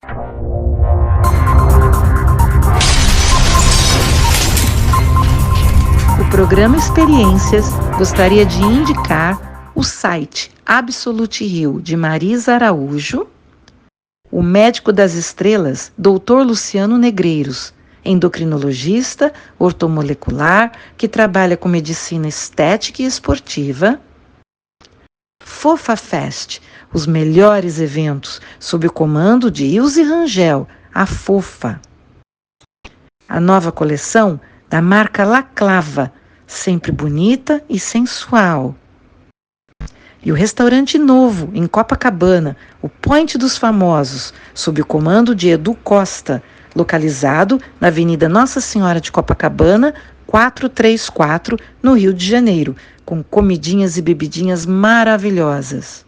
O programa Experiências gostaria de indicar o site Absolute Rio, de Marisa Araújo, o médico das estrelas, Dr. Luciano Negreiros, endocrinologista, ortomolecular, que trabalha com medicina estética e esportiva, Fofa Fest, os melhores eventos, sob o comando de Ilse Rangel, a Fofa. A nova coleção da marca Laclava, sempre bonita e sensual. E o restaurante novo, em Copacabana, o Point dos Famosos, sob o comando de Edu Costa, localizado na Avenida Nossa Senhora de Copacabana, 434, no Rio de Janeiro, com comidinhas e bebidinhas maravilhosas.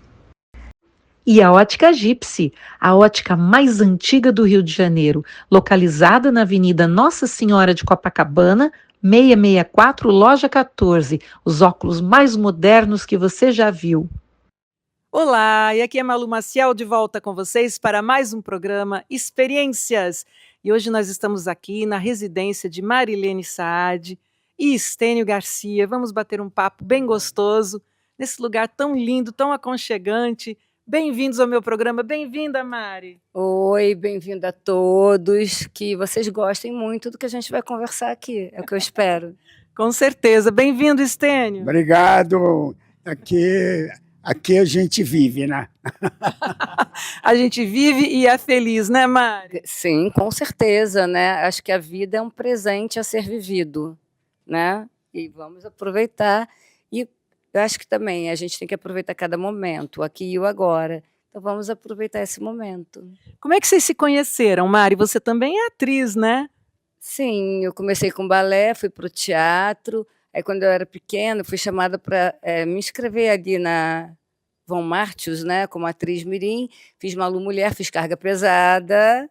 E a Ótica Gypsy, a ótica mais antiga do Rio de Janeiro, localizada na Avenida Nossa Senhora de Copacabana, 664, loja 14, os óculos mais modernos que você já viu. Olá, e aqui é Malu Maciel de volta com vocês para mais um programa Experiências. E hoje nós estamos aqui na residência de Marilene Saad e Estênio Garcia. Vamos bater um papo bem gostoso nesse lugar tão lindo, tão aconchegante. Bem-vindos ao meu programa. Bem-vinda, Mari. Oi, bem-vindo a todos. Que vocês gostem muito do que a gente vai conversar aqui. É o que eu espero. Com certeza. Bem-vindo, Estênio. Obrigado. Aqui a gente vive, né? A gente vive e é feliz, né, Mari? Sim, com certeza, né? Acho que a vida é um presente a ser vivido, né? E vamos aproveitar. E eu acho que também a gente tem que aproveitar cada momento, aqui e o agora. Então vamos aproveitar esse momento. Como é que vocês se conheceram, Mari? Você também é atriz, né? Sim, eu comecei com balé, fui para o teatro. Aí, quando eu era pequena, fui chamada para me inscrever ali na Von Martius, né, como atriz mirim. Fiz Malu Mulher, fiz Carga Pesada.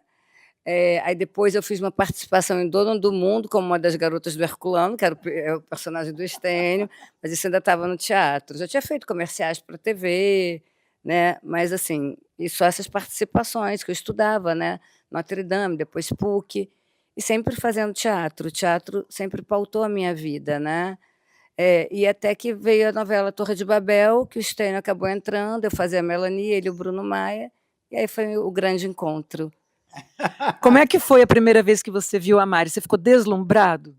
Aí depois eu fiz uma participação em Dono do Mundo, como uma das garotas do Herculano, que era o personagem do Estênio, mas isso ainda estava no teatro. Já tinha feito comerciais para TV, né? Mas assim, e só essas participações que eu estudava, né? Notre Dame, depois PUC, e sempre fazendo teatro. O teatro sempre pautou a minha vida, né? E até que veio a novela Torre de Babel, que o Estênio acabou entrando, eu fazia a Melanie, ele o Bruno Maia, e aí foi o grande encontro. Como é que foi a primeira vez que você viu a Mari? Você ficou deslumbrado?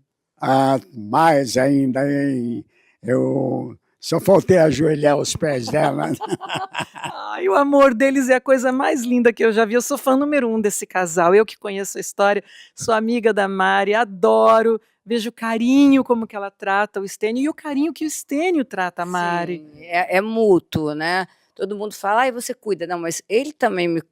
Mais ainda, hein? Eu só faltei ajoelhar aos pés dela. Ai, o amor deles é a coisa mais linda que eu já vi. Eu sou fã número 1 desse casal. Eu que conheço a história, sou amiga da Mari, adoro. Vejo o carinho como que ela trata o Estênio e o carinho que o Estênio trata a Mari. Sim, é mútuo, né? Todo mundo fala, ai, você cuida. Não, mas ele também me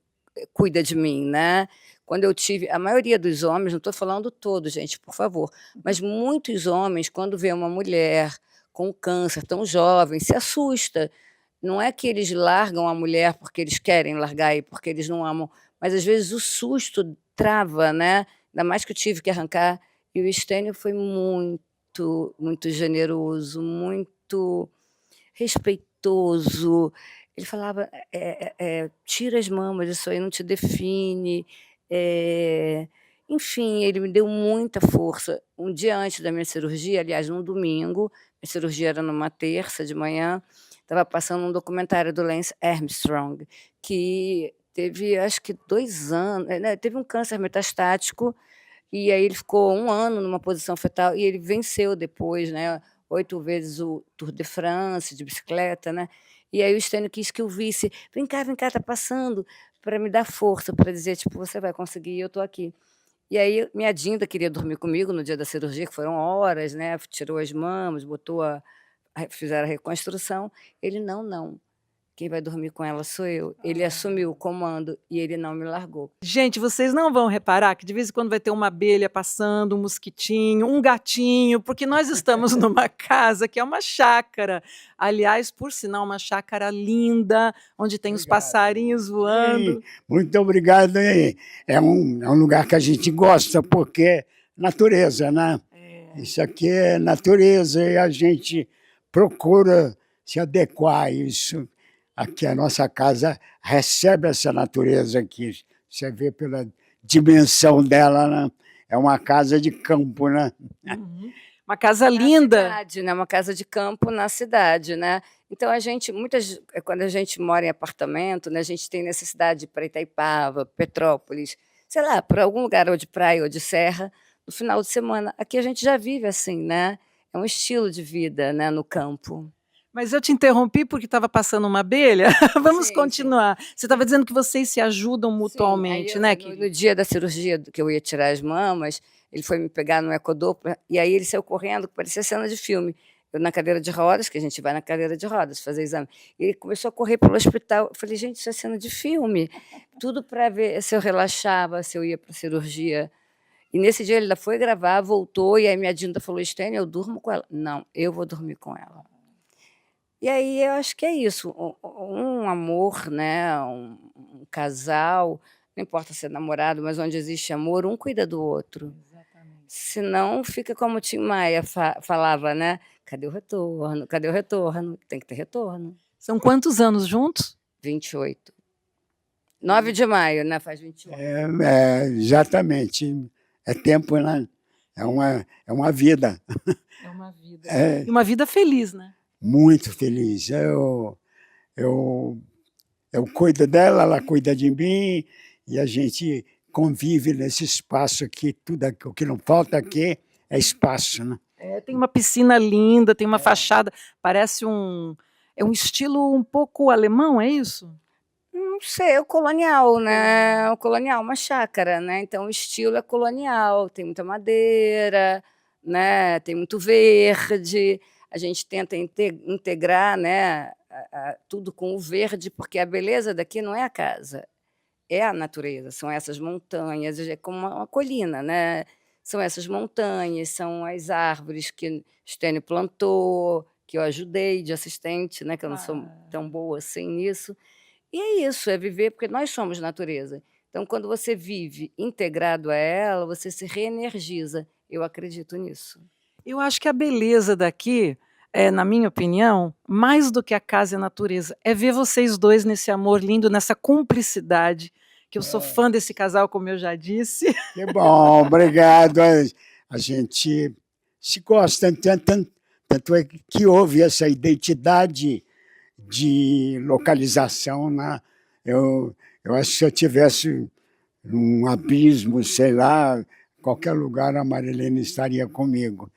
cuida de mim, né? Quando eu tive, a maioria dos homens, não estou falando todos, gente, por favor, mas muitos homens, quando vê uma mulher com câncer tão jovem, se assusta. Não é que eles largam a mulher porque eles querem largar e porque eles não amam, mas às vezes o susto trava, né? Ainda mais que eu tive que arrancar. E o Estênio foi muito, muito generoso, muito respeitoso. Ele falava, tira as mamas, isso aí não te define. Enfim, ele me deu muita força. Um dia antes da minha cirurgia, aliás, num domingo, minha cirurgia era numa terça de manhã, estava passando um documentário do Lance Armstrong, que teve, acho que 2 anos, né, teve um câncer metastático, e aí ele ficou 1 ano numa posição fetal, e ele venceu depois, né, 8 vezes o Tour de France, de bicicleta, né? E aí o Estênio quis que eu visse, vem cá, tá passando, para me dar força, para dizer, tipo, você vai conseguir, eu estou aqui. E aí minha Dinda queria dormir comigo no dia da cirurgia, que foram horas, né, tirou as mamas, fizeram a reconstrução. Ele: "Não, não, quem vai dormir com ela sou eu". Ele assumiu o comando e ele não me largou. Gente, vocês não vão reparar que de vez em quando vai ter uma abelha passando, um mosquitinho, um gatinho, porque nós estamos numa casa que é uma chácara. Aliás, por sinal, uma chácara linda, onde tem os passarinhos voando. Muito obrigado. É um lugar que a gente gosta, porque é natureza, né? Isso aqui é natureza e a gente procura se adequar a isso. Aqui a nossa casa recebe essa natureza aqui, Você vê pela dimensão dela, né? É uma casa de campo, né? Uhum. Uma casa Na linda. cidade, né, uma casa de campo na cidade, né. Então a gente quando a gente mora em apartamento, né, a gente tem necessidade de ir pra Itaipava, Petrópolis, sei lá, para algum lugar ou de praia ou de serra, no final de semana. Aqui a gente já vive assim, né, é um estilo de vida, né, no campo. Mas eu te interrompi porque estava passando uma abelha. Vamos Sim, sim. continuar. Você estava dizendo que vocês se ajudam Sim, aí mutualmente, eu né, no querida? dia da cirurgia que eu ia tirar as mamas, ele foi me pegar no Ecodoppler, e aí ele saiu correndo, parecia cena de filme. Eu na cadeira de rodas, que a gente vai na cadeira de rodas fazer exame, ele começou a correr pelo hospital, eu falei: "Gente, isso é cena de filme", tudo para ver se eu relaxava, se eu ia para a cirurgia. E nesse dia ele ainda foi gravar, voltou, e aí minha Dinda falou: "Estênia, eu durmo com ela". "Não, eu vou dormir com ela". E aí eu acho que é isso, um amor, né, um casal, não importa se é namorado, mas onde existe amor, um cuida do outro. Exatamente. Senão fica como o Tim Maia falava, né: "Cadê o retorno? Cadê o retorno?". Tem que ter retorno. São quantos anos juntos? 28. 9 de maio, né, faz 28. Exatamente. É tempo, né? É uma vida. É uma vida. É E uma vida feliz, né? muito feliz. Eu, eu cuido dela, ela cuida de mim, e a gente convive nesse espaço aqui. O que não falta aqui é espaço, né? Tem uma piscina linda, tem uma fachada, parece é um estilo um pouco alemão, é isso? Não sei, é o colonial, né, o colonial, uma chácara, né, então o estilo é colonial, tem muita madeira, né, tem muito verde, a gente tenta integrar, né, tudo com o verde, porque a beleza daqui não é a casa, é a natureza, são essas montanhas, é como uma colina, né, são essas montanhas, são as árvores que Stênio plantou, que eu ajudei de assistente, né, que eu não sou tão boa assim nisso. E é isso, é viver, porque nós somos natureza. Então, quando você vive integrado a ela, você se reenergiza. Eu acredito nisso. Eu acho que a beleza daqui, na minha opinião, mais do que a casa e a natureza, é ver vocês dois nesse amor lindo, nessa cumplicidade, que eu sou fã desse casal, como eu já disse. Que bom, obrigado. A gente se gosta, tanto é que houve essa identidade de localização, né? Eu acho que se eu tivesse num abismo, sei lá, qualquer lugar, a Marilene estaria comigo.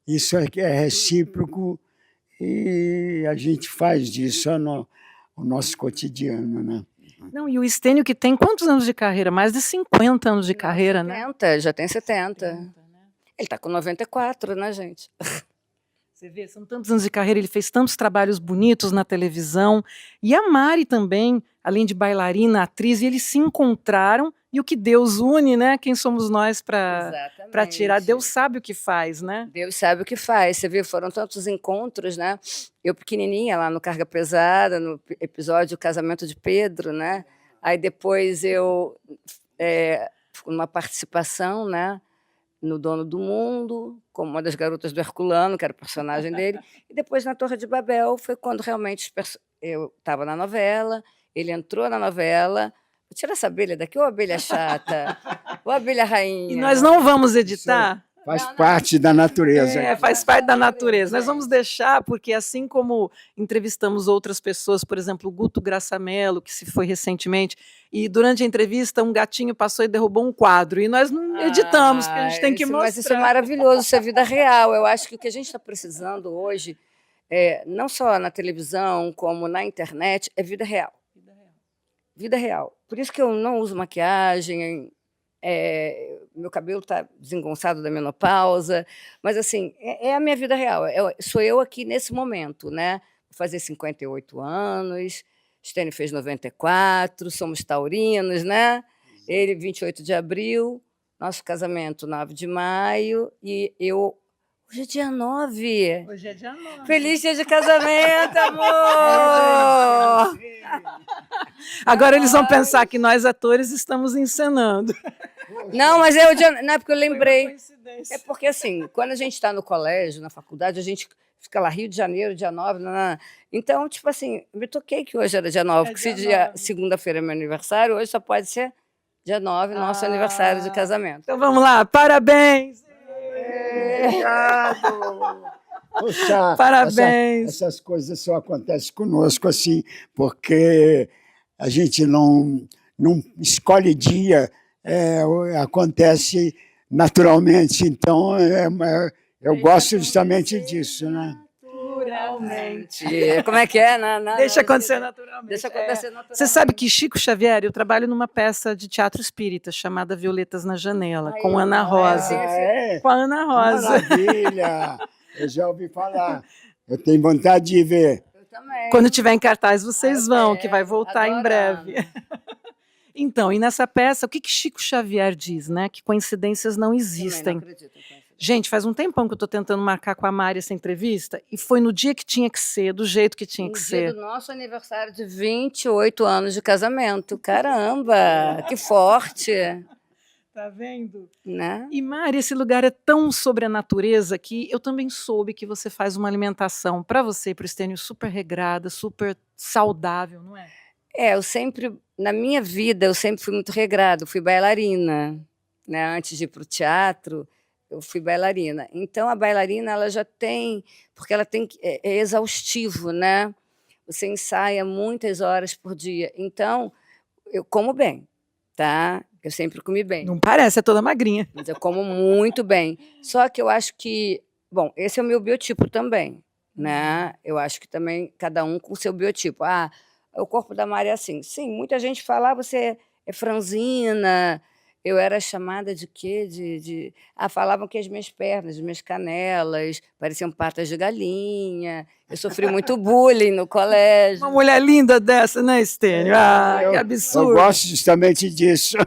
Isso é recíproco e a gente faz disso o nosso cotidiano, né? Não, e o Stênio que tem quantos anos de carreira? Mais de 50 anos de carreira, né? 70, já tem 70. 70, né? Ele está com 94, né, gente? Você vê, são tantos anos de carreira, ele fez tantos trabalhos bonitos na televisão. E a Mari também, além de bailarina, atriz, e eles se encontraram, e o que Deus une, né? Quem somos nós para tirar? Deus sabe o que faz, né? Deus sabe o que faz. Você viu, foram tantos encontros, né? Eu pequenininha lá no Carga Pesada, no episódio Casamento de Pedro, né? Aí depois eu numa participação, né? No Dono do Mundo, como uma das garotas do Herculano, que era o personagem dele, e depois na Torre de Babel foi quando realmente eu estava na novela, ele entrou na novela. Vou tirar essa abelha daqui, ô abelha chata, ô abelha rainha. E nós não vamos editar? Faz parte da natureza. Faz parte da natureza. Nós vamos deixar, porque assim como entrevistamos outras pessoas, por exemplo, o Guto Graçamelo, que se foi recentemente, e durante a entrevista um gatinho passou e derrubou um quadro, e nós não editamos, porque a gente tem que mostrar. Mas isso é maravilhoso, isso é vida real. Eu acho que o que a gente está precisando hoje, não só na televisão, como na internet, é vida real. Vida real. Por isso que eu não uso maquiagem, meu cabelo está desengonçado da menopausa, mas assim, é a minha vida real, sou eu aqui nesse momento, né? Vou fazer 58 anos, Stênio fez 94, somos taurinos, né? Ele, 28 de abril, nosso casamento, 9 de maio, e eu... Hoje é dia 9. Hoje é dia 9. Feliz dia de casamento, amor! Agora eles vão pensar que nós atores estamos encenando. Não, mas não é porque eu lembrei. É porque, assim, quando a gente está no colégio, na faculdade, a gente fica lá, Rio de Janeiro, dia 9, nanana. Então, tipo assim, me toquei que hoje era dia 9, porque se segunda-feira é meu aniversário, hoje só pode ser dia 9, nosso aniversário de casamento. Então vamos lá, parabéns! Obrigado! Poxa, Parabéns! essas coisas só acontecem conosco assim, porque a gente não escolhe dia, acontece naturalmente. Então, eu gosto justamente disso, né? Naturalmente. Como é que é? Deixa acontecer naturalmente. Deixa acontecer naturalmente. Você sabe que Chico Xavier, eu trabalho numa peça de teatro espírita chamada Violetas na Janela, com Ana Rosa. Com a Ana Rosa. Maravilha! Eu já ouvi falar. Eu tenho vontade de ver. Eu também. Quando tiver em cartaz, vocês vão, que vai voltar em breve. Então, e nessa peça, o que Chico Xavier diz, né? Que coincidências não existem. Não acredito, gente, faz um tempão que eu estou tentando marcar com a Mari essa entrevista, e foi no dia que tinha que ser, do jeito que tinha que ser. No dia do nosso aniversário de 28 anos de casamento. Caramba, que forte! Tá vendo? Né? E Mari, esse lugar é tão sobre a natureza que eu também soube que você faz uma alimentação para você e para o Estênio super regrada, super saudável, não é? Eu sempre, na minha vida, eu sempre fui muito regrada, eu fui bailarina, né? Antes de ir para o teatro, eu fui bailarina. Então, a bailarina, ela já tem, porque ela tem, é exaustivo, né? Você ensaia muitas horas por dia. Então, eu como bem, tá? Eu sempre comi bem. Não parece, é toda magrinha. Mas eu como muito bem. Só que eu acho que, bom, esse é o meu biotipo também, né? Eu acho que também cada um com o seu biotipo. O corpo da Mari é assim. Sim, muita gente fala, você é franzina. Eu era chamada de quê? Falavam que as minhas pernas, as minhas canelas pareciam patas de galinha. Eu sofri muito bullying no colégio. Uma mulher linda dessa, né, Estênio? Que absurdo. Eu gosto justamente disso.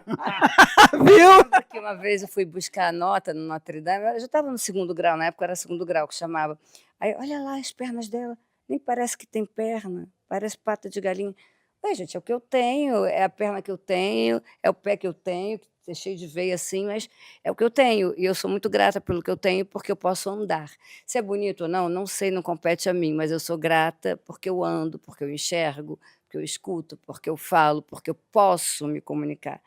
Viu? Porque uma vez eu fui buscar a nota no Notre Dame, eu já estava no 2º grau, na época era 2º grau que chamava. Aí, olha lá as pernas dela, nem parece que tem perna, parece pata de galinha. Ué, gente, é o que eu tenho, é a perna que eu tenho, é o pé que eu tenho, que é cheio de veia assim, mas é o que eu tenho. E eu sou muito grata pelo que eu tenho, porque eu posso andar. Se é bonito ou não, não sei, não compete a mim, mas eu sou grata porque eu ando, porque eu enxergo, porque eu escuto, porque eu falo, porque eu posso me comunicar.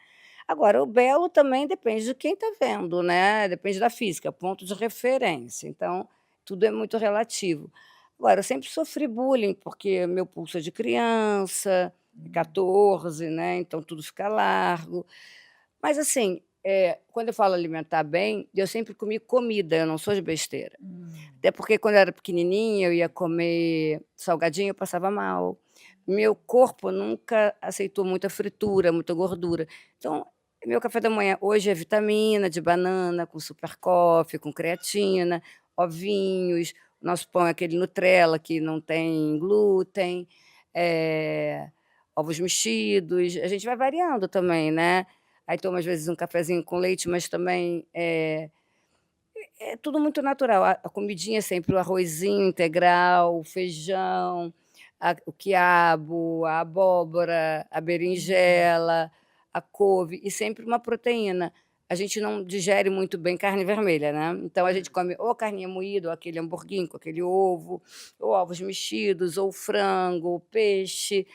Agora, o belo também depende de quem está vendo, né? Depende da física, ponto de referência. Então, tudo é muito relativo. Agora, eu sempre sofri bullying, porque meu pulso é de criança, 14, né? Então tudo fica largo. Mas, assim, quando eu falo alimentar bem, eu sempre comi comida, eu não sou de besteira. Até porque, quando eu era pequenininha, eu ia comer salgadinho, eu passava mal. Meu corpo nunca aceitou muita fritura, muita gordura. Então, meu café da manhã hoje é vitamina de banana, com super coffee, com creatina, ovinhos. Nosso pão é aquele Nutella, que não tem glúten, ovos mexidos. A gente vai variando também, né? Aí tomo, às vezes, um cafezinho com leite, mas também é tudo muito natural. A comidinha é sempre o arrozinho integral, o feijão, o quiabo, a abóbora, a berinjela, a couve, e sempre uma proteína. A gente não digere muito bem carne vermelha, né? Então, a gente come ou carninha moída, ou aquele hamburguinho com aquele ovo, ou ovos mexidos, ou frango, ou peixe.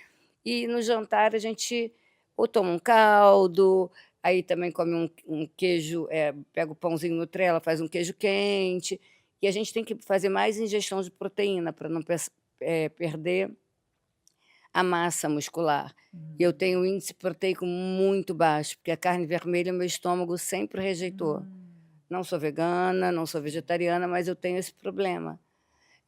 E no jantar a gente ou toma um caldo, aí também come um queijo, pega o pãozinho Nutella, faz um queijo quente. E a gente tem que fazer mais ingestão de proteína para não perder a massa muscular. E eu tenho um índice proteico muito baixo, porque a carne vermelha meu estômago sempre rejeitou. Não sou vegana, não sou vegetariana, mas eu tenho esse problema.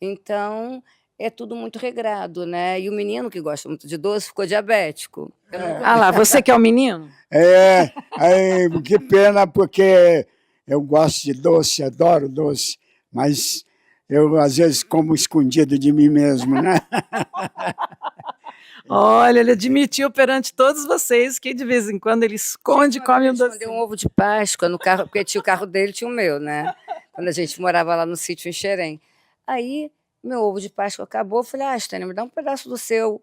Então, é tudo muito regrado, né? E o menino que gosta muito de doce ficou diabético. Lá, você que é o menino? Que pena, porque eu gosto de doce, adoro doce, mas eu, às vezes, como escondido de mim mesmo, né? Olha, ele admitiu perante todos vocês que, de vez em quando, ele esconde e come um doce. Escondeu um ovo de Páscoa no carro, porque tinha o carro dele, tinha o meu, né? Quando a gente morava lá no sítio em Xerém. Aí, meu ovo de Páscoa acabou, eu falei, Estênio, me dá um pedaço do seu.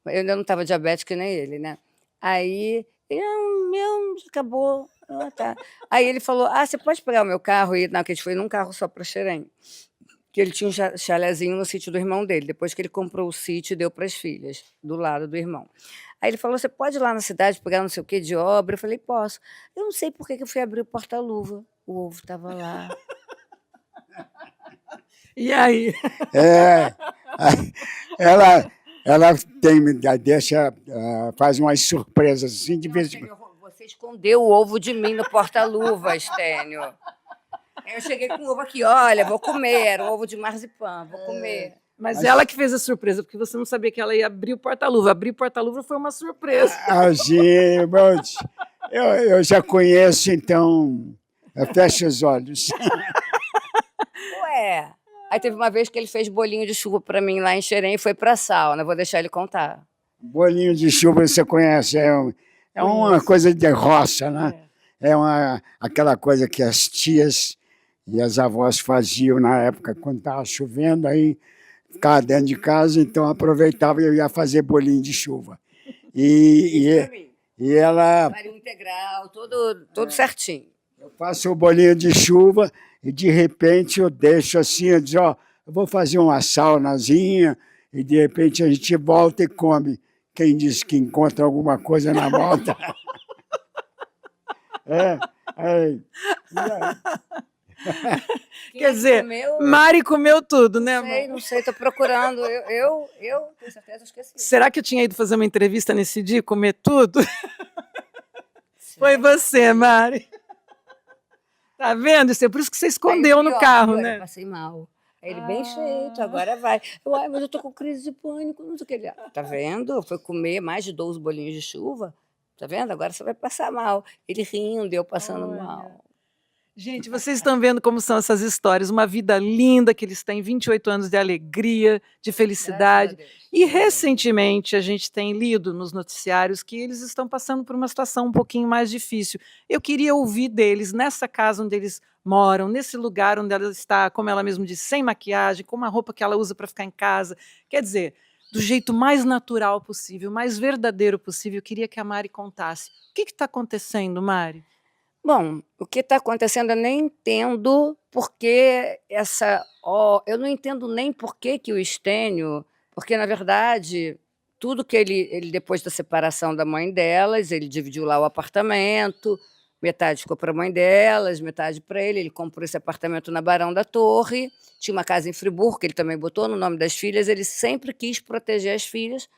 Eu ainda não estava diabética nem ele, né? Aí, ele, meu, acabou. Tá. Aí ele falou, você pode pegar o meu carro? Não, que a gente foi num carro só para Xerém. que ele tinha um chalezinho no sítio do irmão dele, depois que ele comprou o sítio e deu para as filhas, do lado do irmão. Aí ele falou: "Você pode ir lá na cidade pegar não sei o quê de obra?" Eu falei: "Posso". Eu não sei por que que eu fui abrir o porta-luva, o ovo estava lá. E aí? É, ela, ela tem, deixa, faz umas surpresas assim de vez em quando. Você escondeu o ovo de mim no porta-luva, Estênio. Aí eu cheguei com o ovo aqui: "Olha, vou comer", era um ovo de marzipan, "vou comer". Mas ela que fez a surpresa, porque você não sabia que ela ia abrir o porta-luva. Abrir o porta-luva foi uma surpresa. Assim, mas eu já conheço, então eu fecho os olhos. Ué. Aí teve uma vez que ele fez bolinho de chuva para mim lá em Xerém e foi para a sauna, vou deixar ele contar. Bolinho de chuva você conhece, é uma Conheço. coisa de roça, né? Aquela coisa que as tias e as avós faziam na época, quando estava chovendo, aí ficava dentro de casa, então aproveitava e eu ia fazer bolinho de chuva. Isso pra mim. E ela, Farinha integral, tudo certinho. eu faço o bolinho de chuva e de repente eu deixo assim, eu digo, ó, eu vou fazer uma saunazinha e de repente a gente volta e come. Quem diz que encontra alguma coisa na volta? É, é. Quer dizer, comeu, Mari comeu tudo, né, não amor? sei, tô procurando. Eu tenho certeza, eu esqueci. Será que eu tinha ido fazer uma entrevista nesse dia e comer tudo? Foi você, Mari. Tá vendo? Isso é por isso que você escondeu no carro, Eu né? passei mal. Aí ele, bem feito, agora vai. Ai, mas eu tô com crise de pânico, não sei o que. Ele, tá vendo? Foi comer mais de 12 bolinhos de chuva. Tá vendo? Agora você vai passar mal. Ele rindo, eu passando mal. Gente, vocês estão vendo como são essas histórias, uma vida linda que eles têm, 28 anos de alegria, de felicidade. Graças a Deus. E recentemente a gente tem lido nos noticiários que eles estão passando por uma situação um pouquinho mais difícil. Eu queria ouvir deles nessa casa onde eles moram, nesse lugar onde ela está, como ela mesma disse, sem maquiagem, com uma roupa que ela usa para ficar em casa. Quer dizer, do jeito mais natural possível, mais verdadeiro possível. Eu queria que a Mari contasse. O que está acontecendo, Mari? Bom, o que está acontecendo eu nem entendo porque eu não entendo nem por que o Estênio, porque na verdade tudo que ele depois da separação da mãe delas, ele dividiu lá o apartamento, metade ficou para a mãe delas, metade para ele comprou esse apartamento na Barão da Torre, tinha uma casa em Friburgo que ele também botou no nome das filhas, ele sempre quis proteger as filhas,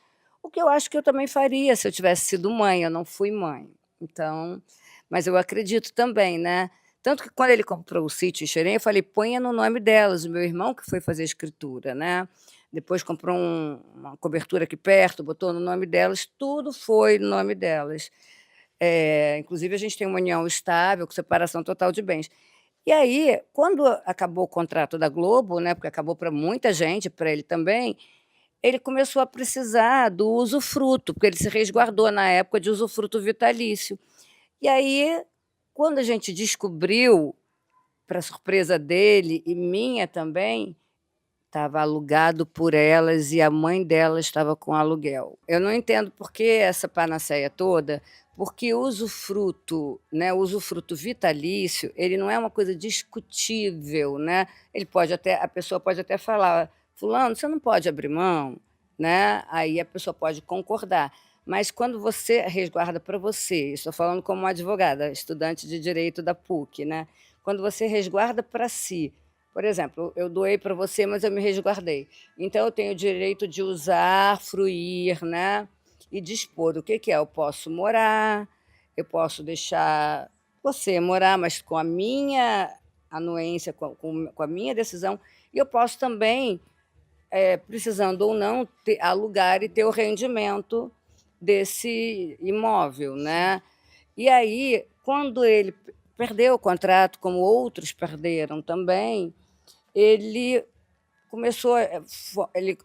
o que eu acho que eu também faria se eu tivesse sido mãe, eu não fui mãe. Então, mas eu acredito também, né? Tanto que quando ele comprou o sítio em Xerém, eu falei, ponha no nome delas, o meu irmão que foi fazer a escritura, né? Depois comprou uma cobertura aqui perto, botou no nome delas, tudo foi no nome delas. Inclusive, a gente tem uma união estável, com separação total de bens. E aí, quando acabou o contrato da Globo, né, porque acabou para muita gente, para ele também, ele começou a precisar do usufruto, porque ele se resguardou na época de usufruto vitalício. E aí, quando a gente descobriu, para surpresa dele e minha também, estava alugado por elas e a mãe delas estava com aluguel. Eu não entendo por que essa panaceia toda, porque o usufruto, né, o usufruto vitalício, ele não é uma coisa discutível, né? A pessoa pode até falar, fulano, você não pode abrir mão, né? Aí a pessoa pode concordar. Mas quando você resguarda para você, estou falando como uma advogada, estudante de direito da PUC, né? Quando você resguarda para si, por exemplo, eu doei para você, mas eu me resguardei. Então, eu tenho o direito de usar, fruir, né? E dispor. O que é? Eu posso morar, eu posso deixar você morar, mas com a minha anuência, com a minha decisão, e eu posso também, precisando ou não, alugar e ter o rendimento desse imóvel, né? E aí, quando ele perdeu o contrato, como outros perderam também, ele começou,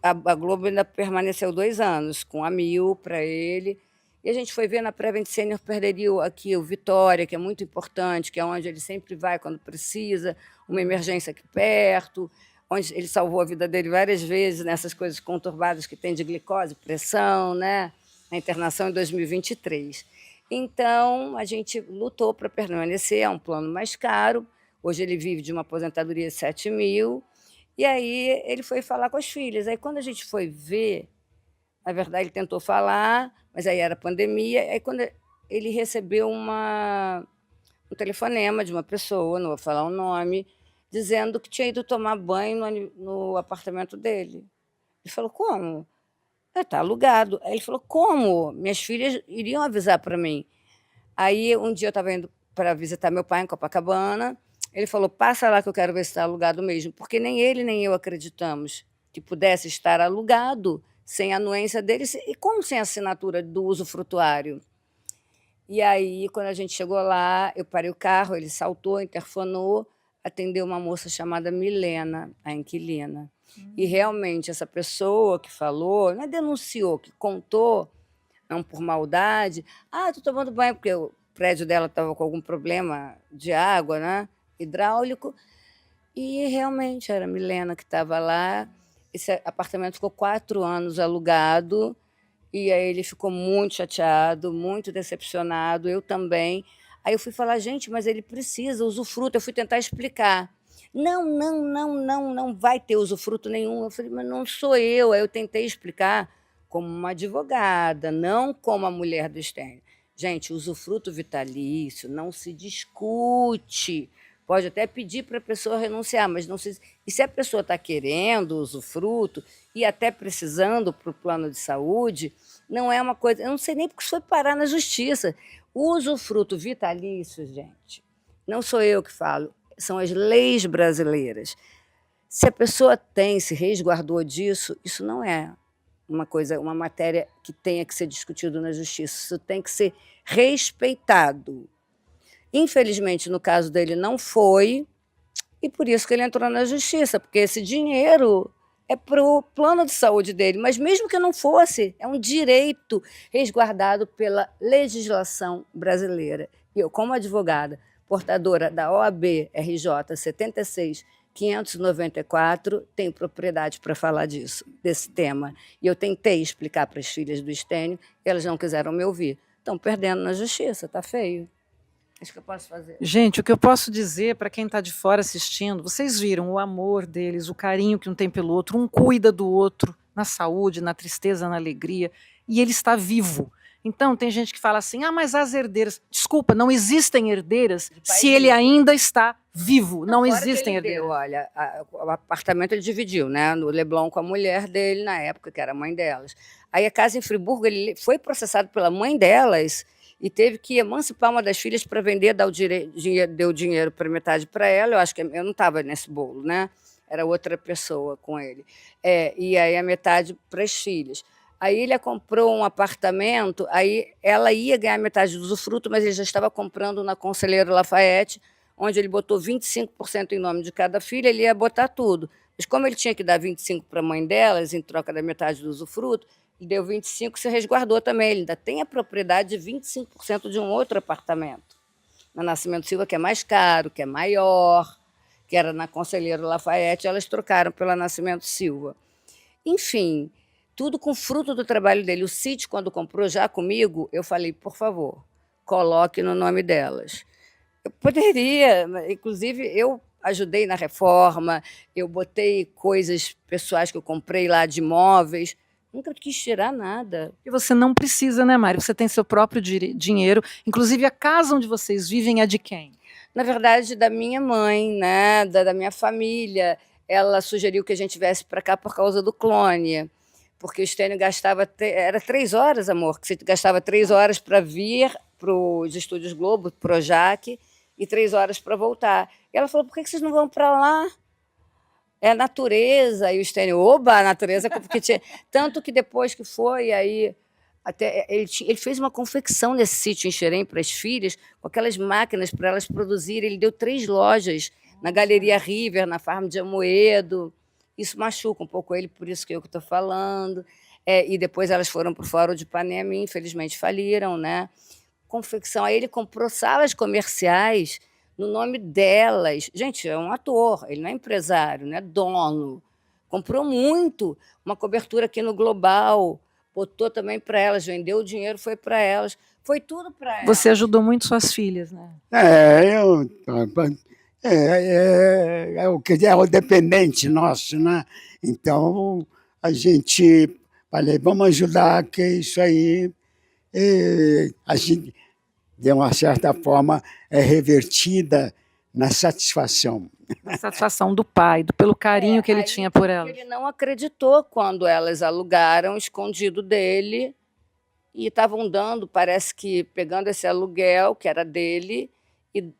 a Globo ainda permaneceu 2 anos com a Mil para ele, e a gente foi ver na Prevent Senior, perderia aqui o Vitória, que é muito importante, que é onde ele sempre vai quando precisa, uma emergência aqui perto, onde ele salvou a vida dele várias vezes nessas coisas conturbadas que tem de glicose, pressão, né? A internação em 2023. Então, a gente lutou para permanecer, é um plano mais caro. Hoje ele vive de uma aposentadoria de 7 mil. E aí ele foi falar com as filhas. Aí quando a gente foi ver, na verdade ele tentou falar, mas aí era pandemia. Aí quando ele recebeu um telefonema de uma pessoa, não vou falar o nome, dizendo que tinha ido tomar banho no apartamento dele. Ele falou, como? Está alugado. Aí ele falou, como? Minhas filhas iriam avisar para mim. Aí um dia eu estava indo para visitar meu pai em Copacabana, ele falou, passa lá que eu quero ver se está alugado mesmo, porque nem ele nem eu acreditamos que pudesse estar alugado sem a anuência dele, e como sem assinatura do usufrutuário. E aí, quando a gente chegou lá, eu parei o carro, ele saltou, interfonou, atendeu uma moça chamada Milena, a inquilina. E realmente essa pessoa que falou, não é denunciou, que contou, não por maldade, estou tomando banho porque o prédio dela estava com algum problema de água, né, hidráulico, e realmente era a Milena que estava lá. Esse apartamento ficou 4 anos alugado, e aí ele ficou muito chateado, muito decepcionado, eu também. Aí eu fui falar, gente, mas ele precisa, usufruto. Eu fui tentar explicar. Não, não, não, não, não vai ter usufruto nenhum. Eu falei, mas não sou eu. Aí eu tentei explicar como uma advogada, não como a mulher do Stênio. Gente, usufruto vitalício não se discute. Pode até pedir para a pessoa renunciar, mas não se... E se a pessoa está querendo usufruto e até precisando para o plano de saúde, não é uma coisa... Eu não sei nem porque isso foi parar na justiça. O usufruto vitalício, gente, não sou eu que falo, são as leis brasileiras. Se a pessoa se resguardou disso, isso não é uma matéria que tenha que ser discutido na justiça. Isso tem que ser respeitado. Infelizmente, no caso dele, não foi, e por isso que ele entrou na justiça, porque esse dinheiro é para o plano de saúde dele, mas mesmo que não fosse, é um direito resguardado pela legislação brasileira. E eu, como advogada, portadora da OAB RJ 76594, tenho propriedade para falar desse tema. E eu tentei explicar para as filhas do Stênio, e elas não quiseram me ouvir. Estão perdendo na justiça, está feio. Acho que eu posso fazer. Gente, o que eu posso dizer para quem está de fora assistindo, vocês viram o amor deles, o carinho que um tem pelo outro, um cuida do outro, na saúde, na tristeza, na alegria, e ele está vivo. Então, tem gente que fala assim, mas as herdeiras... Desculpa, não existem herdeiras se ele ainda está vivo, não existem herdeiras. Olha, o apartamento ele dividiu, né, no Leblon com a mulher dele, na época, que era a mãe delas. Aí a casa em Friburgo, ele foi processado pela mãe delas, e teve que emancipar uma das filhas para vender, deu dinheiro para metade para ela, eu acho que eu não estava nesse bolo, né? Era outra pessoa com ele. E aí a metade para as filhas. Aí ele comprou um apartamento, aí ela ia ganhar metade do usufruto, mas ele já estava comprando na Conselheiro Lafayette, onde ele botou 25% em nome de cada filha, ele ia botar tudo. Mas como ele tinha que dar 25% para a mãe delas, em troca da metade do usufruto, ele deu 25%, se resguardou também. Ele ainda tem a propriedade de 25% de um outro apartamento. Na Nascimento Silva, que é mais caro, que é maior, que era na Conselheiro Lafayette, elas trocaram pela Nascimento Silva. Enfim, tudo com fruto do trabalho dele. O sítio, quando comprou já comigo, eu falei, por favor, coloque no nome delas. Eu poderia, inclusive, eu ajudei na reforma, eu botei coisas pessoais que eu comprei lá de imóveis, nunca quis tirar nada. E você não precisa, né, Mari? Você tem seu próprio dinheiro. Inclusive, a casa onde vocês vivem é de quem? Na verdade, da minha mãe, né, da minha família. Ela sugeriu que a gente viesse para cá por causa do clone, porque o Stênio gastava... Era 3 horas, amor, que você gastava 3 horas para vir para os Estúdios Globo, Projac, e 3 horas para voltar. E ela falou, por que vocês não vão para lá? É a natureza. E o Stênio, oba, a natureza, porque tinha... Tanto que depois que foi, aí até ele fez uma confecção nesse sítio em Xerém para as filhas, com aquelas máquinas para elas produzirem. Ele deu 3 lojas na Galeria River, na Farm de Amoedo. Isso machuca um pouco ele, por isso que eu estou falando. E depois elas foram para o Fórum de Ipanema e, infelizmente, faliram, né? Confecção. Aí ele comprou salas comerciais no nome delas. Gente, é um ator, ele não é empresário, não é dono. Comprou muito, uma cobertura aqui no Global, botou também para elas, vendeu o dinheiro, foi para elas. Foi tudo para elas. Você ajudou muito suas filhas, né? É o que é o dependente nosso, né? Então, a gente falei, vamos ajudar, que isso aí, a gente, de uma certa forma, é revertida na satisfação. A satisfação do pai, pelo carinho que ele Aí tinha por ela. ele não acreditou quando elas alugaram escondido dele e estavam dando, parece que pegando esse aluguel, que era dele,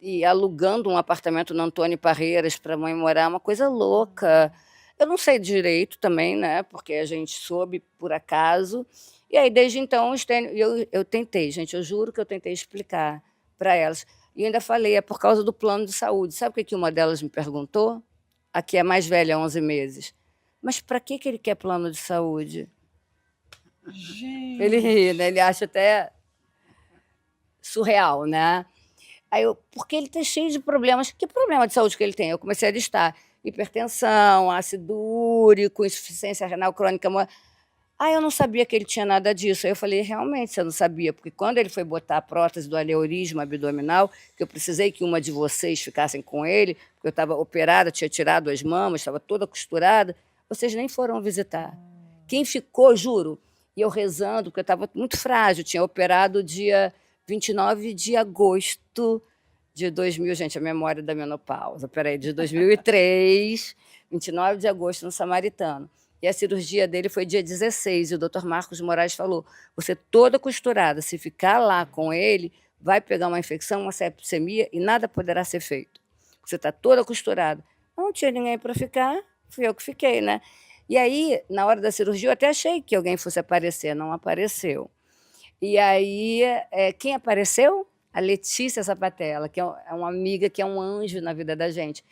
e alugando um apartamento no Antônio Parreiras para a mãe morar, uma coisa louca. Eu não sei direito também, né? Porque a gente soube por acaso. E aí, desde então, eu tentei, gente, eu juro que eu tentei explicar para elas. E ainda falei, é por causa do plano de saúde. Sabe o que uma delas me perguntou? A que é mais velha, 11 meses. Mas para que ele quer plano de saúde? Gente. Ele ri, né? Ele acha até surreal, né? Aí porque ele está cheio de problemas. Que problema de saúde que ele tem? Eu comecei a listar: hipertensão, ácido úrico, insuficiência renal crônica. Eu não sabia que ele tinha nada disso. Aí eu falei, realmente, você não sabia, porque quando ele foi botar a prótese do aneurisma abdominal, que eu precisei que uma de vocês ficassem com ele, porque eu estava operada, tinha tirado as mamas, estava toda costurada, vocês nem foram visitar. Quem ficou, juro, e eu rezando, porque eu estava muito frágil, tinha operado dia 29 de agosto de 2000, gente, a memória da menopausa, peraí, de 2003, 29 de agosto, no Samaritano. E a cirurgia dele foi dia 16, e o doutor Marcos Moraes falou, você toda costurada, se ficar lá com ele, vai pegar uma infecção, uma septicemia, e nada poderá ser feito. Você está toda costurada. Não tinha ninguém para ficar, fui eu que fiquei, né? E aí, na hora da cirurgia, eu até achei que alguém fosse aparecer, não apareceu. E aí, quem apareceu? A Letícia Sapatella, que é uma amiga, que é um anjo na vida da gente.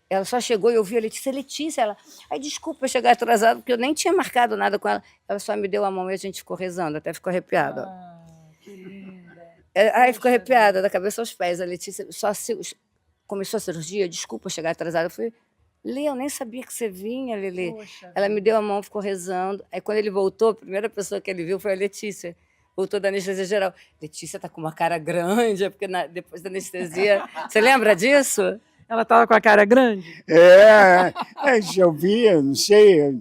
Ela só chegou e eu vi a Letícia, ela... desculpa chegar atrasada, porque eu nem tinha marcado nada com ela. Ela só me deu a mão e a gente ficou rezando, até ficou arrepiada. Que linda. Ficou arrepiada, da cabeça aos pés. A Letícia começou a cirurgia, desculpa chegar atrasada. Eu falei, Lê, eu nem sabia que você vinha, Lili. Ela me deu a mão, ficou rezando. Aí, quando ele voltou, a primeira pessoa que ele viu foi a Letícia. Voltou da anestesia geral. Letícia tá com uma cara grande, porque depois da anestesia... Você lembra disso? Ela estava com a cara grande? Eu via, não sei,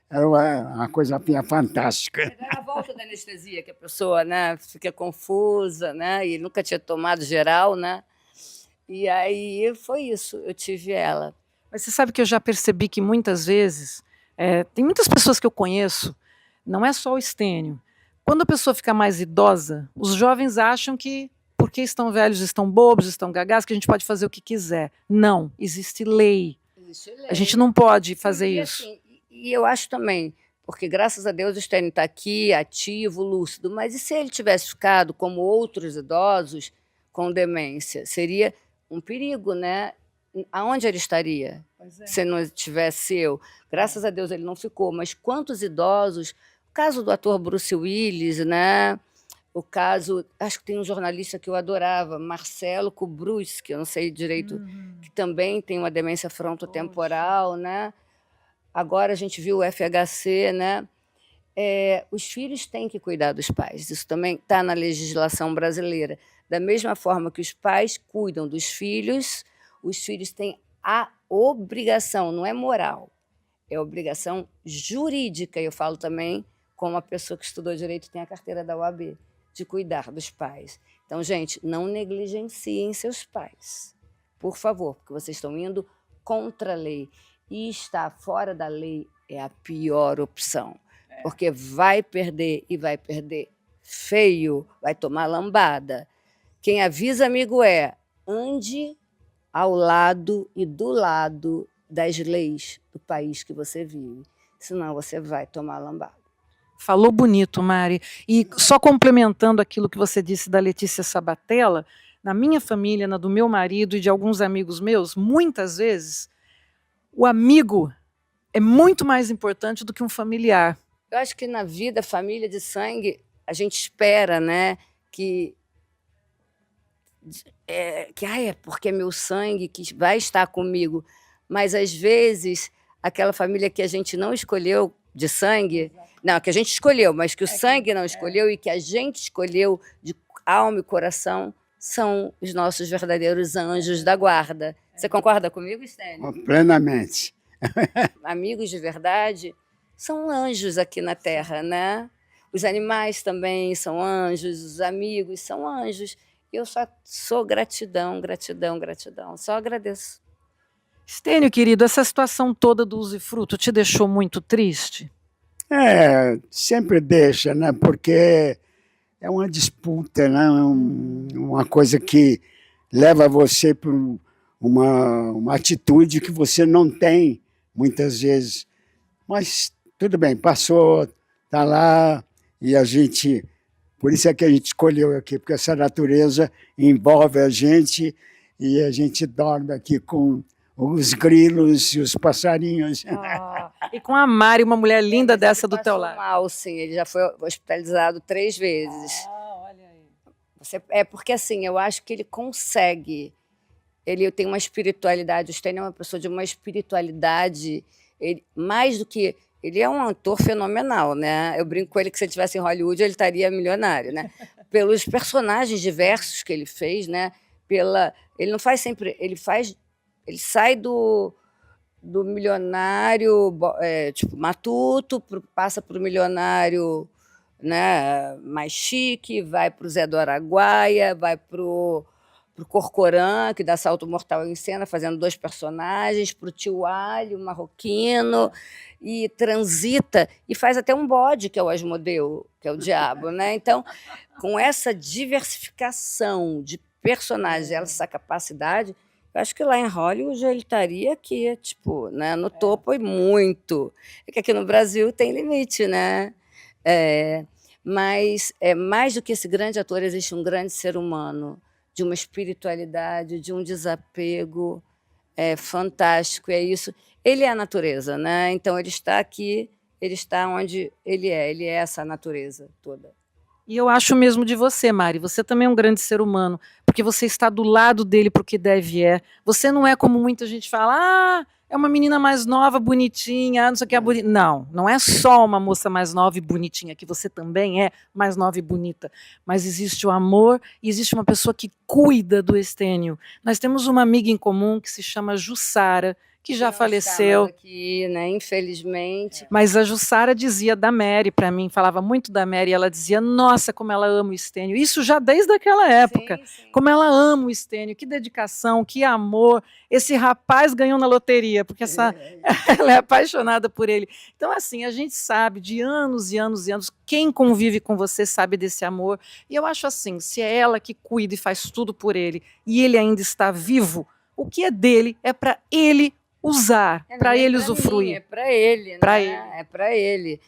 era uma coisa fantástica. Era a volta da anestesia, que a pessoa, né, fica confusa, né, e nunca tinha tomado geral, né? E aí foi isso, eu tive ela. Mas você sabe que eu já percebi que muitas vezes, tem muitas pessoas que eu conheço, não é só o estênio. Quando a pessoa fica mais idosa, os jovens acham que porque estão velhos, estão bobos, estão gagás, que a gente pode fazer o que quiser. Não, existe lei. A gente não pode fazer isso. Assim, e eu acho também, porque graças a Deus o Stênio está aqui, ativo, lúcido, mas e se ele tivesse ficado como outros idosos com demência? Seria um perigo, né? Aonde ele estaria? Se não tivesse eu? Graças a Deus ele não ficou, mas quantos idosos... O caso do ator Bruce Willis, né? O caso, acho que tem um jornalista que eu adorava, Marcelo Kubrus, que eu não sei direito, que também tem uma demência frontotemporal, né? Agora a gente viu o FHC, né? Os filhos têm que cuidar dos pais, isso também está na legislação brasileira. Da mesma forma que os pais cuidam dos filhos, os filhos têm a obrigação, não é moral, é obrigação jurídica, eu falo também como uma pessoa que estudou direito e tem a carteira da OAB, de cuidar dos pais. Então, gente, não negligenciem seus pais, por favor, porque vocês estão indo contra a lei. E estar fora da lei é a pior opção, porque vai perder, e vai perder feio, vai tomar lambada. Quem avisa, amigo, ande ao lado e do lado das leis do país que você vive, senão você vai tomar lambada. Falou bonito, Mari. E só complementando aquilo que você disse da Letícia Sabatella, na minha família, na do meu marido e de alguns amigos meus, muitas vezes, o amigo é muito mais importante do que um familiar. Eu acho que na vida, família de sangue, a gente espera, né, que porque é meu sangue que vai estar comigo. Mas, às vezes, aquela família que a gente não escolheu de sangue, não, que a gente escolheu, mas que o sangue não escolheu e que a gente escolheu de alma e coração, são os nossos verdadeiros anjos da guarda. Você concorda comigo, Stênio? Plenamente. Amigos de verdade são anjos aqui na Terra, né? Os animais também são anjos, os amigos são anjos. Eu só sou gratidão, gratidão, gratidão. Só agradeço. Stênio, querido, essa situação toda do usufruto te deixou muito triste? Sempre deixa, né? Porque é uma disputa, né? Uma coisa que leva você para uma atitude que você não tem, muitas vezes. Mas tudo bem, passou, está lá, e a gente... Por isso é que a gente escolheu aqui, porque essa natureza envolve a gente, e a gente dorme aqui com os grilos e os passarinhos. E com a Mari, uma mulher linda Mas dessa ele do teu passou lado. mal, sim. Ele já foi hospitalizado 3 vezes. Olha aí. Porque assim, eu acho que ele consegue. Ele tem uma espiritualidade. O Stênio é uma pessoa de uma espiritualidade, mais do que... Ele é um ator fenomenal, né? Eu brinco com ele que se ele estivesse em Hollywood, ele estaria milionário, né? Pelos personagens diversos que ele fez, né? Ele não faz sempre... Ele sai do milionário, tipo, matuto, passa para o milionário, né, mais chique, vai para o Zé do Araguaia, vai para o Corcoran, que dá salto mortal em cena, fazendo 2 personagens, para o Tio Ali, o marroquino, e transita, e faz até um bode, que é o Asmodeu, que é o diabo, né? Então, com essa diversificação de personagens, essa capacidade, eu acho que lá em Hollywood ele estaria aqui, tipo, né, no topo e muito. É que aqui no Brasil tem limite, né? Mas, mais do que esse grande ator, existe um grande ser humano, de uma espiritualidade, de um desapego fantástico, é isso. Ele é a natureza, né? Então ele está aqui, ele está onde ele é essa natureza toda. E eu acho mesmo de você, Mari, você também é um grande ser humano, porque você está do lado dele para o que deve é. Você não é como muita gente fala, é uma menina mais nova, bonitinha, não sei o que é bonita. Não, não é só uma moça mais nova e bonitinha, que você também é mais nova e bonita, mas existe o amor e existe uma pessoa que cuida do Stênio. Nós temos uma amiga em comum que se chama Jussara, que já faleceu. Não está mais aqui, né? Infelizmente. Mas a Jussara dizia da Mary para mim, falava muito da Mary, e ela dizia, nossa, como ela ama o Stênio. Isso já desde aquela época. Sim. Como ela ama o Stênio, que dedicação, que amor. Esse rapaz ganhou na loteria, porque ela é apaixonada por ele. Então, assim, a gente sabe de anos e anos e anos, quem convive com você sabe desse amor. E eu acho assim, se é ela que cuida e faz tudo por ele, e ele ainda está vivo, o que é dele é para ele usar, para ele usufruir. É para ele, né? Pra ele. É para ele.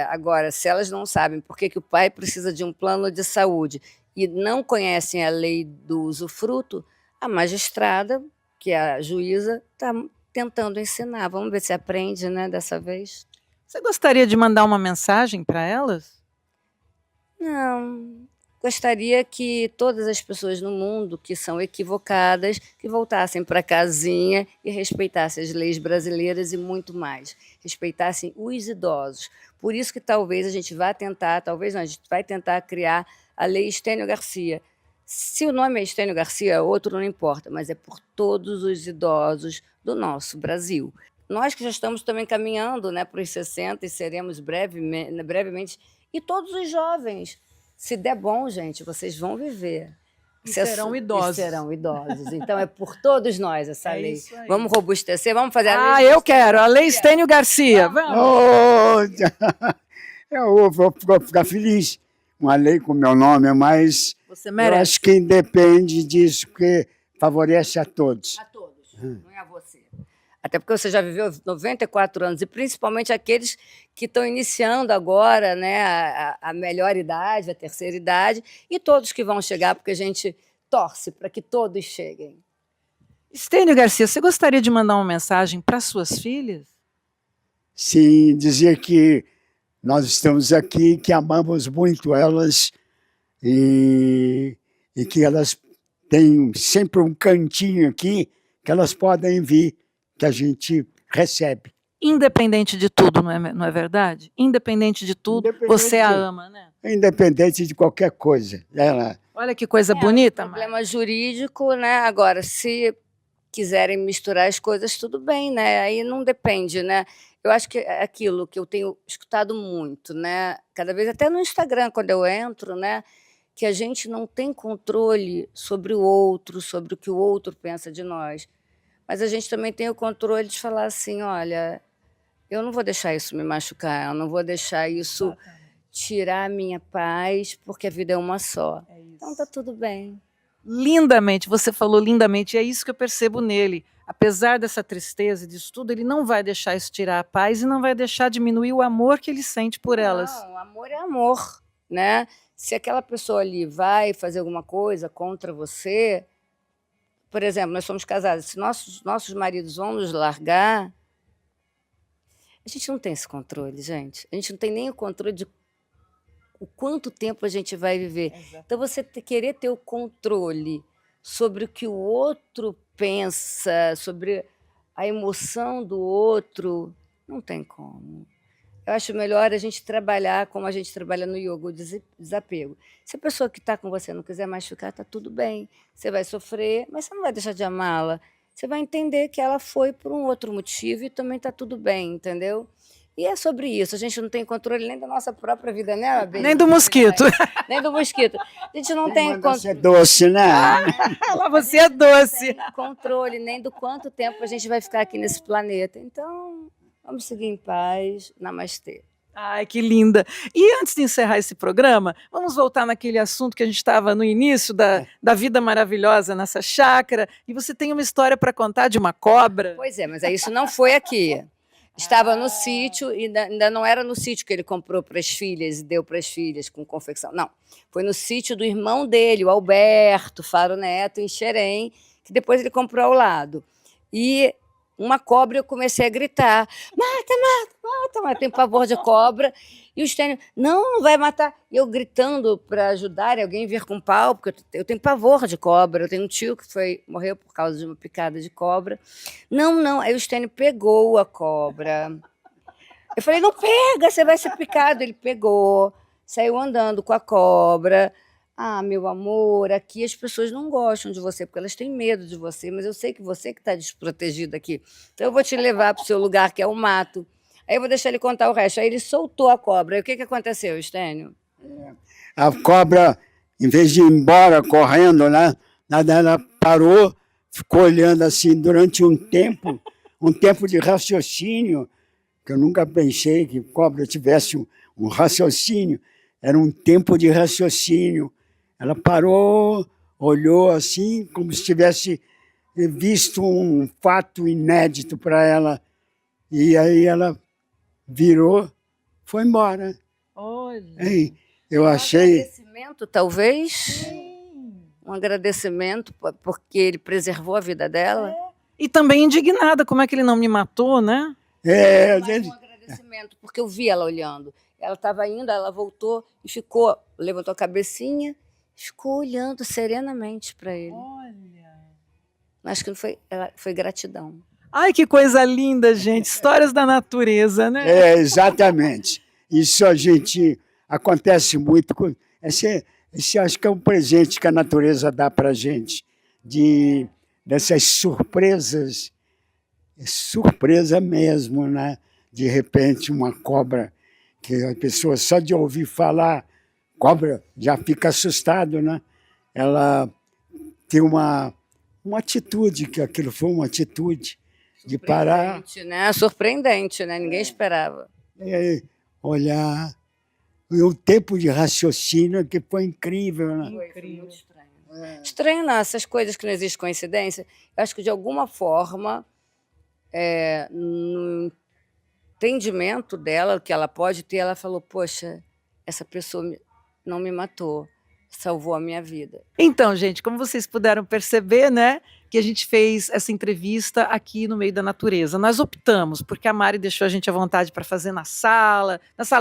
Agora, se elas não sabem por que o pai precisa de um plano de saúde e não conhecem a lei do usufruto, a magistrada, que é a juíza, está tentando ensinar. Vamos ver se aprende, né, dessa vez. Você gostaria de mandar uma mensagem para elas? Não. Gostaria que todas as pessoas no mundo que são equivocadas, que voltassem para a casinha e respeitassem as leis brasileiras e muito mais. Respeitassem os idosos. Por isso que talvez a gente vá tentar, a gente vai tentar criar a Lei Stênio Garcia. Se o nome é Stênio Garcia, outro não importa, mas é por todos os idosos do nosso Brasil. Nós que já estamos também caminhando, né, para os 60 e seremos brevemente, e todos os jovens. Se der bom, gente, vocês vão viver. E serão idosos. E serão idosos. Então, é por todos nós essa lei. Isso aí. Vamos robustecer, vamos fazer a lei. Eu quero, a Lei Stênio Garcia. Vamos. Eu vou ficar feliz. Uma lei com meu nome, mas Você eu merece. acho que independe disso, porque favorece a todos. A todos, não é a você. Até porque você já viveu 94 anos, e principalmente aqueles que estão iniciando agora, né, a melhor idade, a terceira idade, e todos que vão chegar, porque a gente torce para que todos cheguem. Stênio Garcia, você gostaria de mandar uma mensagem para suas filhas? Sim, dizer que nós estamos aqui, que amamos muito elas e que elas têm sempre um cantinho aqui que elas podem vir, que a gente recebe. Independente de tudo, não é verdade? Independente de tudo, você a Independente, ama, né? independente de qualquer coisa. Ela, Olha que coisa É um bonita, Mari. problema jurídico, né? Agora, se quiserem misturar as coisas, tudo bem, né? Aí não depende, né? Eu acho que é aquilo que eu tenho escutado muito, né? Cada vez, até no Instagram, quando eu entro, né? Que a gente não tem controle sobre o outro, sobre o que o outro pensa de nós. Mas a gente também tem o controle de falar assim: olha, eu não vou deixar isso me machucar, eu não vou deixar isso tirar a minha paz, porque a vida é uma só. É Então tá isso. tudo bem. Lindamente, você falou lindamente, e é isso que eu percebo nele. Apesar dessa tristeza e disso tudo, ele não vai deixar isso tirar a paz e não vai deixar diminuir o amor que ele sente por elas. Não, amor é amor, né? Se aquela pessoa ali vai fazer alguma coisa contra você, por exemplo, nós somos casados, se nossos maridos vão nos largar, a gente não tem esse controle, gente. A gente não tem nem o controle de o quanto tempo a gente vai viver. Então, você querer ter o controle sobre o que o outro pensa, sobre a emoção do outro, não tem como. Eu acho melhor a gente trabalhar como a gente trabalha no yoga, o desapego. Se a pessoa que está com você não quiser mais ficar, está tudo bem. Você vai sofrer, mas você não vai deixar de amá-la. Você vai entender que ela foi por um outro motivo e também está tudo bem, entendeu? E é sobre isso. A gente não tem controle nem da nossa própria vida, né, Abel? Nem do mosquito. Nem do mosquito. A gente não tem manda ser doce, né? Lá você é doce. controle nem do quanto tempo a gente vai ficar aqui nesse planeta. Então, vamos seguir em paz. Namastê. Ai, que linda. E antes de encerrar esse programa, vamos voltar naquele assunto que a gente estava no início da vida maravilhosa nessa chácara. E você tem uma história para contar de uma cobra? Pois é, mas isso não foi aqui. Estava no sítio, e ainda não era no sítio que ele comprou para as filhas e deu para as filhas com confecção. Não, foi no sítio do irmão dele, o Alberto Faro Neto, em Xerém, que depois ele comprou ao lado. E uma cobra, eu comecei a gritar: mata, mata, mata, mata. Eu tenho pavor de cobra. E o Estênio: não vai matar. E eu gritando para ajudar alguém vir com pau, porque eu tenho pavor de cobra. Eu tenho um tio que morreu por causa de uma picada de cobra. Não. Aí o Estênio pegou a cobra. Eu falei: não pega, você vai ser picado. Ele pegou, saiu andando com a cobra. Ah, meu amor, aqui as pessoas não gostam de você, porque elas têm medo de você, mas eu sei que você que está desprotegido aqui. Então eu vou te levar para o seu lugar, que é o mato. Aí eu vou deixar ele contar o resto. Aí ele soltou a cobra. Aí o que aconteceu, Estênio? A cobra, em vez de ir embora correndo, né, ela parou, ficou olhando assim durante um tempo de raciocínio, que eu nunca pensei que cobra tivesse um raciocínio. Era um tempo de raciocínio. Ela parou, olhou assim, como se tivesse visto um fato inédito para ela. E aí ela virou, foi embora. Olha. Hein? Eu achei. Um agradecimento, talvez? Um agradecimento porque ele preservou a vida dela? E também indignada, como é que ele não me matou, né? Mais um agradecimento, porque eu vi ela olhando. Ela estava indo, ela voltou e ficou, levantou a cabecinha, ficou olhando serenamente para ele. Olha. Acho que foi gratidão. Ai, que coisa linda, gente. Histórias da natureza, né? É, exatamente. Isso a gente acontece muito. Esse acho que é um presente que a natureza dá para a gente, dessas surpresas, surpresa mesmo, né? De repente, uma cobra, que a pessoa só de ouvir falar, cobra já fica assustado, né? Ela tem uma atitude, que aquilo foi uma atitude de parar, Né? Surpreendente, né? Ninguém esperava. olhar, e o tempo de raciocínio que foi incrível, né? Foi muito estranho. Estranho não, essas coisas que não existe coincidência. Eu acho que, de alguma forma, no entendimento dela, que ela pode ter, ela falou: poxa, essa pessoa não me matou, salvou a minha vida. Então, gente, como vocês puderam perceber, né, que a gente fez essa entrevista aqui no meio da natureza. Nós optamos, porque a Mari deixou a gente à vontade para fazer na sala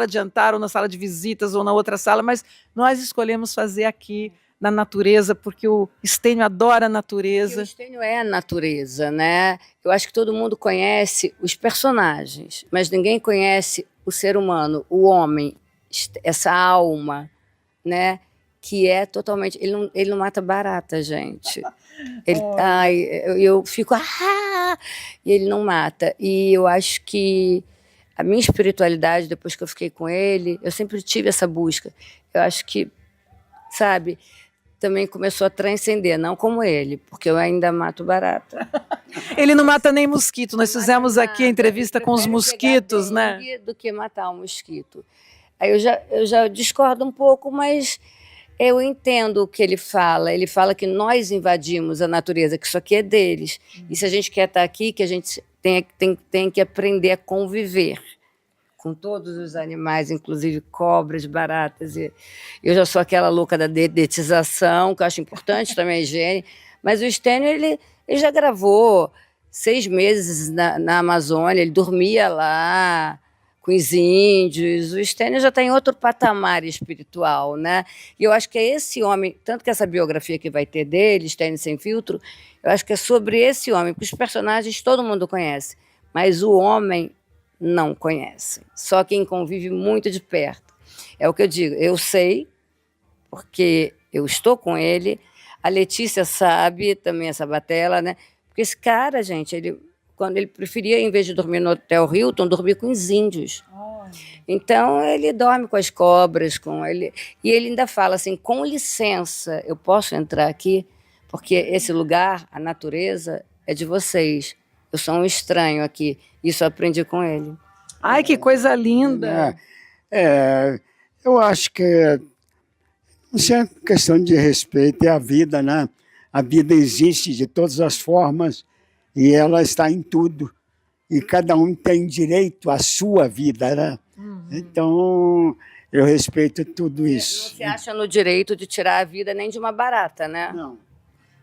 de jantar, ou na sala de visitas, ou na outra sala, mas nós escolhemos fazer aqui na natureza, porque o Stênio adora a E o natureza. Stênio é a natureza, né? Eu acho que todo mundo conhece os personagens, mas ninguém conhece o ser humano, o homem, essa alma, né? Que é totalmente. Ele não mata barata, gente. Ai, eu fico. Ah! E ele não mata. E eu acho que a minha espiritualidade, depois que eu fiquei com ele, eu sempre tive essa busca. Eu acho que, sabe, também começou a transcender, não como ele, porque eu ainda mato barata. Ele não mata nem mosquito. Nós fizemos aqui a entrevista com os Prefere mosquitos, pegar né? dengue do que matar um mosquito. Aí eu já discordo um pouco, mas eu entendo o que ele fala. Ele fala que nós invadimos a natureza, que isso aqui é deles. E se a gente quer estar aqui, que a gente tem que aprender a conviver com todos os animais, inclusive cobras, baratas. E eu já sou aquela louca da dedetização, que eu acho importante também a higiene. Mas o Stênio, ele já gravou 6 meses na Amazônia, ele dormia lá com os índios. O Stênio já está em outro patamar espiritual, né? E eu acho que é esse homem, tanto que essa biografia que vai ter dele, Stênio Sem Filtro, eu acho que é sobre esse homem, porque os personagens todo mundo conhece, mas o homem não conhece. Só quem convive muito de perto. É o que eu digo, eu sei, porque eu estou com ele, a Letícia sabe, também essa Batella, né? Porque esse cara, gente, quando ele preferia, em vez de dormir no Hotel Hilton, dormir com os índios. Então, ele dorme com as cobras, e ele ainda fala assim, com licença, eu posso entrar aqui? Porque esse lugar, a natureza, é de vocês. Eu sou um estranho aqui. Isso eu aprendi com ele. Ai, que coisa linda! Eu acho que isso é questão de respeito, é a vida, né? A vida existe de todas as formas e ela está em tudo. E cada um tem direito à sua vida, né? Então, eu respeito tudo isso. Não se acha no direito de tirar a vida nem de uma barata, né? Não,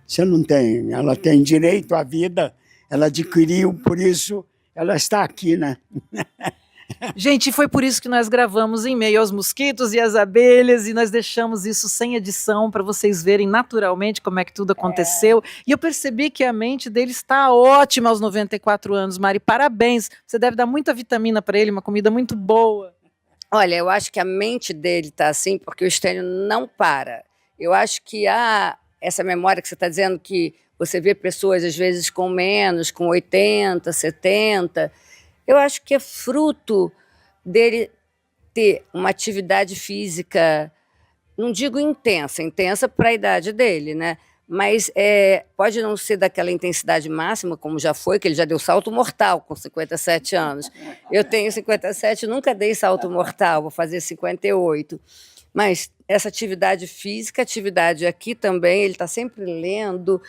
você não tem. Ela tem direito à vida, ela adquiriu, por isso ela está aqui, né? Gente, foi por isso que nós gravamos em meio aos mosquitos e às abelhas, e nós deixamos isso sem edição para vocês verem naturalmente como é que tudo aconteceu. E eu percebi que a mente dele está ótima aos 94 anos, Mari. Parabéns. Você deve dar muita vitamina para ele, uma comida muito boa. Olha, eu acho que a mente dele está assim porque o Stênio não para. Eu acho que essa memória que você está dizendo, que você vê pessoas às vezes com menos, com 80, 70, eu acho que é fruto dele ter uma atividade física, não digo intensa para a idade dele, né? Mas pode não ser daquela intensidade máxima, como já foi, que ele já deu salto mortal com 57 anos. Eu tenho 57, nunca dei salto mortal, vou fazer 58. Mas essa atividade física, atividade aqui também, ele está sempre lendo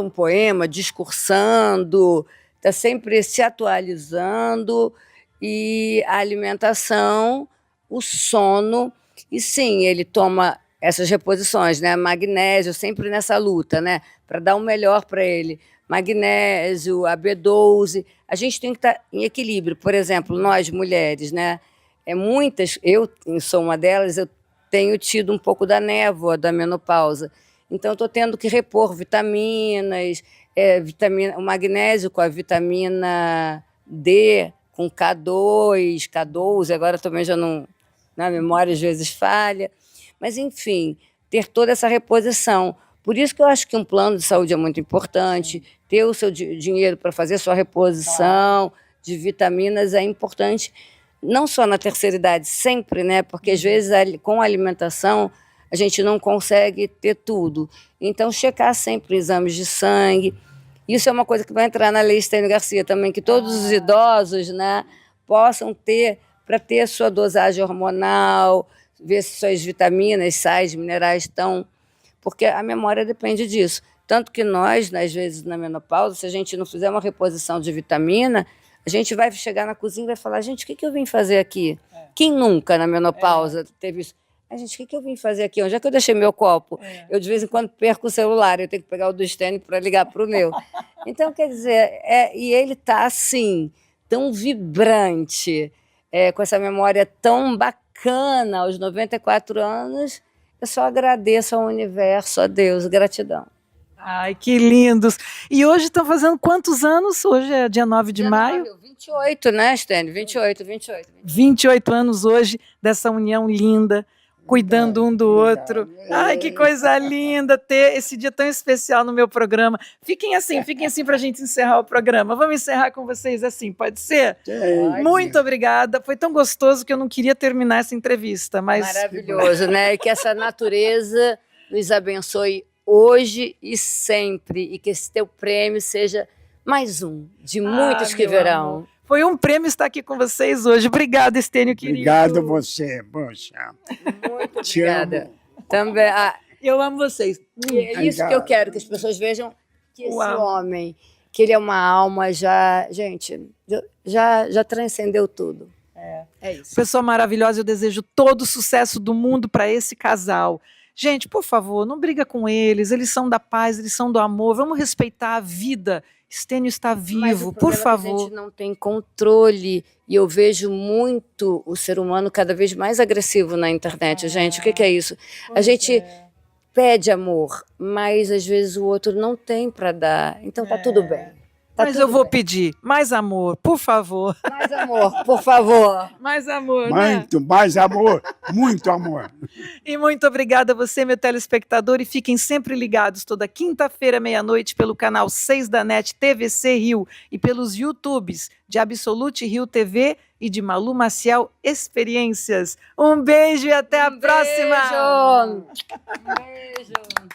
um poema, discursando, está sempre se atualizando, e a alimentação, o sono, e sim, ele toma essas reposições, né? Magnésio, sempre nessa luta, né? Para dar o melhor para ele. Magnésio, a B12, a gente tem que estar em equilíbrio. Por exemplo, nós mulheres, né? Eu sou uma delas, eu tenho tido um pouco da névoa da menopausa. Então, estou tendo que repor vitaminas, o magnésio com a vitamina D, com K2, K12, agora também já não... Na memória, às vezes, falha. Mas, enfim, ter toda essa reposição. Por isso que eu acho que um plano de saúde é muito importante, ter o seu dinheiro para fazer a sua reposição de vitaminas é importante, não só na terceira idade, sempre, né? Porque, às vezes, com a alimentação, a gente não consegue ter tudo. Então, checar sempre exames de sangue. Isso é uma coisa que vai entrar na Lei Stênio Garcia também, que todos os idosos, né, possam ter, para ter a sua dosagem hormonal, ver se suas vitaminas, sais, minerais estão... Porque a memória depende disso. Tanto que nós, às vezes, na menopausa, se a gente não fizer uma reposição de vitamina, a gente vai chegar na cozinha e vai falar, gente, o que eu vim fazer aqui? Quem nunca na menopausa teve isso? Gente, o que eu vim fazer aqui? Onde é que eu deixei meu copo? Eu, de vez em quando, perco o celular, eu tenho que pegar o do Stênio para ligar para o meu. Então, quer dizer, e ele está assim, tão vibrante, com essa memória tão bacana, aos 94 anos, Eu só agradeço ao universo, a Deus, gratidão. Ai, que lindos. E hoje estão fazendo quantos anos? Hoje é dia 9 de maio. 28, né, Stênio? 28. 28 anos hoje dessa união linda, cuidando um do outro. Ai, que coisa linda ter esse dia tão especial no meu programa. Fiquem assim para a gente encerrar o programa. Vamos encerrar com vocês assim, pode ser? Muito obrigada. Foi tão gostoso que eu não queria terminar essa entrevista, mas maravilhoso, né? E que essa natureza nos abençoe hoje e sempre, e que esse teu prêmio seja mais um de muitos que virão. Amor. Foi um prêmio estar aqui com vocês hoje. Obrigada, Stênio, querido. Obrigado você, poxa. Muito obrigada. Também. Eu amo vocês. É isso que eu quero, que as pessoas vejam que esse homem, que ele é uma alma gente, já transcendeu tudo. É isso. Pessoa maravilhosa, eu desejo todo o sucesso do mundo para esse casal. Gente, por favor, não briga com eles são da paz, eles são do amor, vamos respeitar a vida. Stênio está vivo, por favor. A gente não tem controle e eu vejo muito o ser humano cada vez mais agressivo na internet, gente. O que é isso? A gente pede amor, mas às vezes o outro não tem para dar. Então tá tudo bem. Mas eu vou pedir mais amor, por favor. Mais amor, por favor. Mais amor, muito, né? Mais amor, muito amor. E muito obrigada a você, meu telespectador, e fiquem sempre ligados toda quinta-feira, meia-noite, pelo canal 6 da NET TVC Rio e pelos YouTubes de Absolute Rio TV e de Malu Maciel Experiências. Um beijo e até a próxima! Beijo! Beijo!